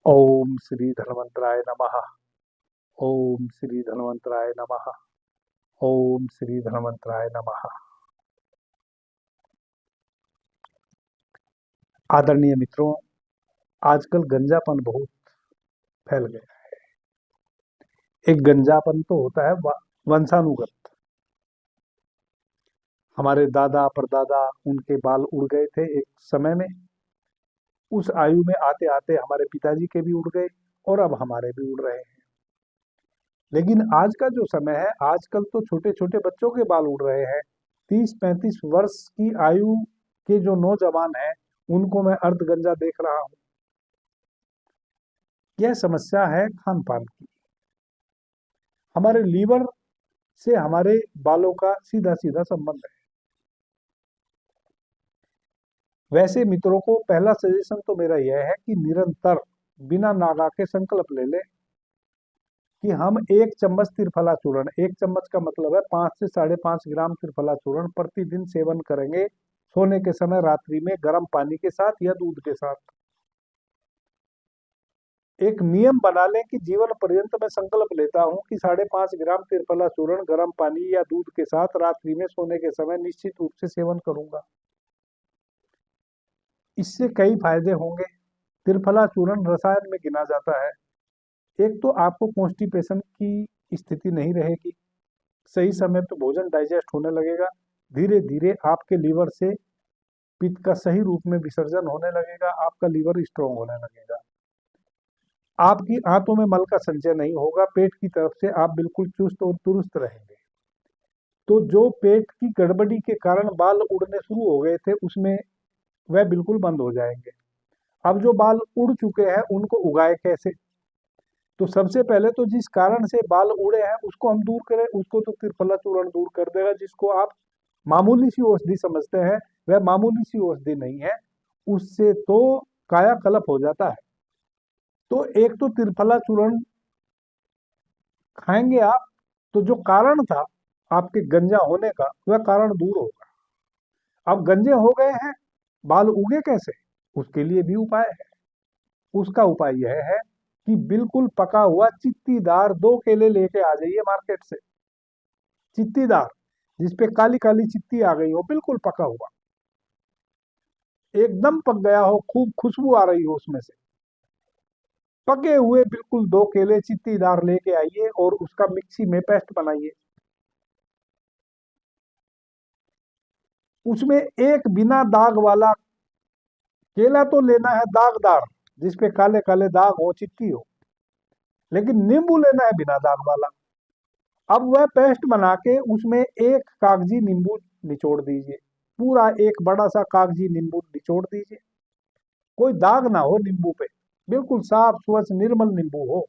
ओम श्री धन्वंतराय नमः। ओम श्री धन्वंतराय नमः। ओम श्री धन्वंतराय नमः। आदरणीय मित्रों, आजकल गंजापन बहुत फैल गया। एक गंजापन तो होता है वंशानुगत। हमारे दादा परदादा उनके बाल उड़ गए थे एक समय में। उस आयु में आते आते हमारे पिताजी के भी उड़ गए और अब हमारे भी उड़ रहे हैं। लेकिन आज का जो समय है, आजकल तो छोटे छोटे बच्चों के बाल उड़ रहे हैं। 30-35 वर्ष की आयु के जो नौजवान हैं, उनको मैं अर्ध गंजा देख रहा हूं। यह समस्या है खान पान की। हमारे लीवर से हमारे बालों का सीधा सीधा संबंध है। वैसे मित्रों को पहला सजेशन तो मेरा यह है कि निरंतर बिना नागा के संकल्प ले ले कि हम 1 चम्मच त्रिफला चूर्ण, 1 चम्मच का मतलब है 5 से 5.5 ग्राम त्रिफला चूर्ण प्रतिदिन सेवन करेंगे। सोने के समय रात्रि में गर्म पानी के साथ या दूध के साथ। एक नियम बना लें कि जीवन पर्यंत मैं संकल्प लेता हूं कि 5.5 ग्राम त्रिफला चूर्ण गर्म पानी या दूध के साथ रात्रि में सोने के समय निश्चित रूप से सेवन करूंगा। इससे कई फायदे होंगे। त्रिफला चूर्ण रसायन में गिना जाता है। एक तो आपको कॉन्स्टिपेशन की स्थिति नहीं रहेगी, सही समय पे भोजन डाइजेस्ट होने लगेगा। धीरे धीरे आपके लीवर से पित्त का सही रूप में विसर्जन होने लगेगा, आपका लीवर स्ट्रांग होने लगेगा। आपकी आंतों में मल का संचय नहीं होगा, पेट की तरफ से आप बिल्कुल चुस्त और दुरुस्त रहेंगे। तो जो पेट की गड़बड़ी के कारण बाल उड़ने शुरू हो गए थे, उसमें वह बिल्कुल बंद हो जाएंगे। अब जो बाल उड़ चुके हैं, उनको उगाए कैसे? तो सबसे पहले तो जिस कारण से बाल उड़े हैं उसको हम दूर करें। उसको तो त्रिफला चूर्ण दूर कर देगा। जिसको आप मामूली सी औषधि समझते हैं, वह मामूली सी औषधि नहीं है, उससे तो कायाकल्प हो जाता है। तो एक तो त्रिफला चूर्ण खाएंगे आप, तो जो कारण था आपके गंजा होने का, वह कारण दूर होगा। अब गंजे हो गए हैं, बाल उगे कैसे? उसके लिए भी उपाय है। उसका उपाय यह है कि बिल्कुल पका हुआ चित्तीदार 2 केले लेके आ जाइए मार्केट से। चित्तीदार, जिसपे काली काली चित्ती आ गई हो, बिल्कुल पका हुआ, एकदम पक गया हो, खूब खुशबू आ रही हो उसमें से। पके हुए बिल्कुल 2 केले चित्तीदार लेके आइए और उसका मिक्सी में पेस्ट बनाइए। उसमें एक बिना दाग वाला केला तो लेना है, दागदार, जिसपे काले काले दाग हो, चित्ती हो। लेकिन नींबू लेना है बिना दाग वाला। अब वह पेस्ट बना के उसमें एक कागजी नींबू निचोड़ दीजिए। पूरा एक बड़ा सा कागजी नींबू निचोड़ दीजिए। कोई दाग ना हो नींबू पे, बिल्कुल साफ स्वच्छ निर्मल नींबू हो।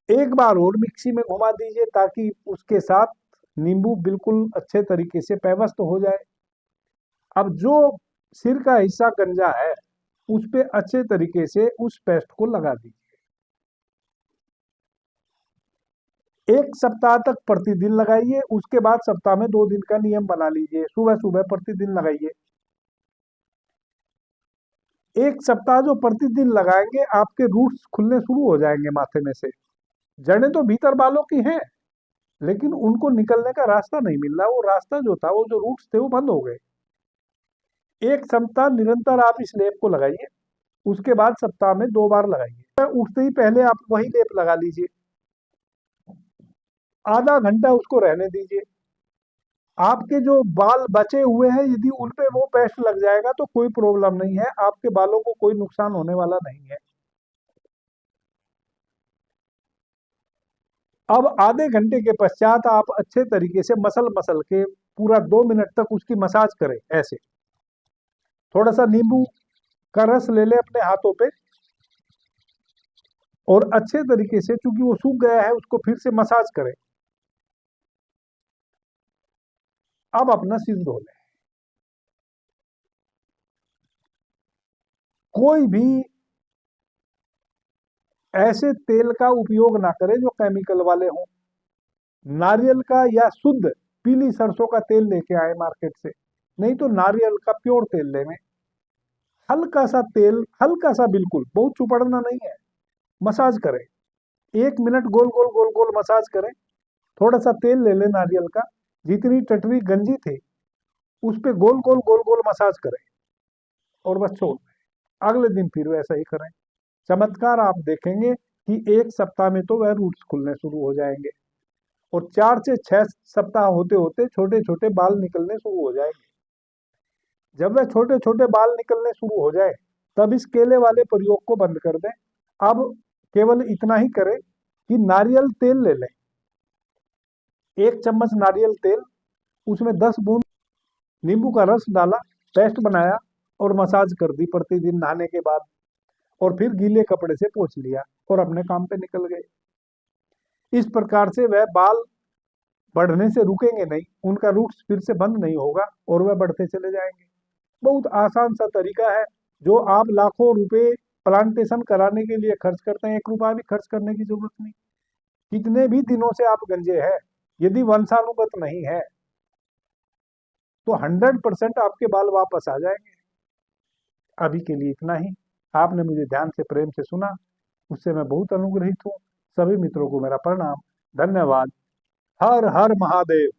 एक बार और मिक्सी में घुमा दीजिए ताकि उसके साथ नींबू बिल्कुल अच्छे तरीके से पेवस्त हो जाए। अब जो सिर का हिस्सा गंजा है, उस पे अच्छे तरीके से उस पेस्ट को लगा दीजिए। 1 सप्ताह तक प्रतिदिन लगाइए। उसके बाद सप्ताह में 2 दिन का नियम बना लीजिए, सुबह सुबह प्रतिदिन लगाइए। 1 सप्ताह जो प्रतिदिन लगाएंगे, आपके रूट्स खुलने शुरू हो जाएंगे माथे में से। जड़ें तो भीतर बालों की हैं, लेकिन उनको निकलने का रास्ता नहीं मिल रहा। वो रास्ता जो था, वो जो रूट्स थे, वो बंद हो गए। 1 सप्ताह निरंतर आप इस लेप को लगाइए। उसके बाद सप्ताह में 2 बार लगाइए। उठते ही पहले आप वही लेप लगा लीजिए। आधा घंटा उसको रहने दीजिए। आपके जो बाल बचे हुए हैं, यदि उन पे वो पेस्ट लग जाएगा तो कोई प्रॉब्लम नहीं है, आपके बालों को कोई नुकसान होने वाला नहीं है। अब आधे घंटे के पश्चात आप अच्छे तरीके से मसल मसल के पूरा 2 मिनट तक उसकी मसाज करें। ऐसे थोड़ा सा नींबू का रस ले ले अपने हाथों पे और अच्छे तरीके से, चूंकि वो सूख गया है, उसको फिर से मसाज करें। अब अपना सिर धो लें। कोई भी ऐसे तेल का उपयोग ना करें जो केमिकल वाले हों। नारियल का या शुद्ध पीली सरसों का तेल लेके आए मार्केट से, नहीं तो नारियल का प्योर तेल लें। हल्का सा तेल, हल्का सा, बिल्कुल बहुत चुपड़ना नहीं है, मसाज करें, 1 मिनट गोल गोल गोल गोल मसाज करें। थोड़ा सा तेल ले लें नारियल का, जितनी टटरी गंजी थी उस पे गोल गोल गोल गोल मसाज करें और बस छोड़ दें। अगले दिन फिर वैसा ही करें। चमत्कार आप देखेंगे कि 1 सप्ताह में तो वह रूट्स खुलने शुरू हो जाएंगे और 4 से 6 सप्ताह होते होते छोटे छोटे बाल निकलने शुरू हो जाएंगे। जब वह छोटे छोटे बाल निकलने शुरू हो जाए तब इस केले वाले प्रयोग को बंद कर दें। अब केवल इतना ही करें कि नारियल तेल ले लें, 1 चम्मच नारियल तेल, उसमें 10 बूंद नींबू का रस डाला, पेस्ट बनाया और मसाज कर दी प्रतिदिन नहाने के बाद, और फिर गीले कपड़े से पोंछ लिया और अपने काम पे निकल गए। इस प्रकार से वह बाल बढ़ने से रुकेंगे नहीं, उनका रूट्स फिर से बंद नहीं होगा और वह बढ़ते चले जाएंगे। बहुत आसान सा तरीका है, जो आप लाखों रुपए प्लांटेशन कराने के लिए खर्च करते हैं, 1 रुपया भी खर्च करने की जरूरत नहीं। कितने भी दिनों से आप गंजे हैं, यदि वंशानुगत नहीं है तो 100% आपके बाल वापस आ जाएंगे। अभी के लिए इतना ही। आपने मुझे ध्यान से प्रेम से सुना, उससे मैं बहुत अनुग्रहित हूँ। सभी मित्रों को मेरा प्रणाम, धन्यवाद। हर हर महादेव।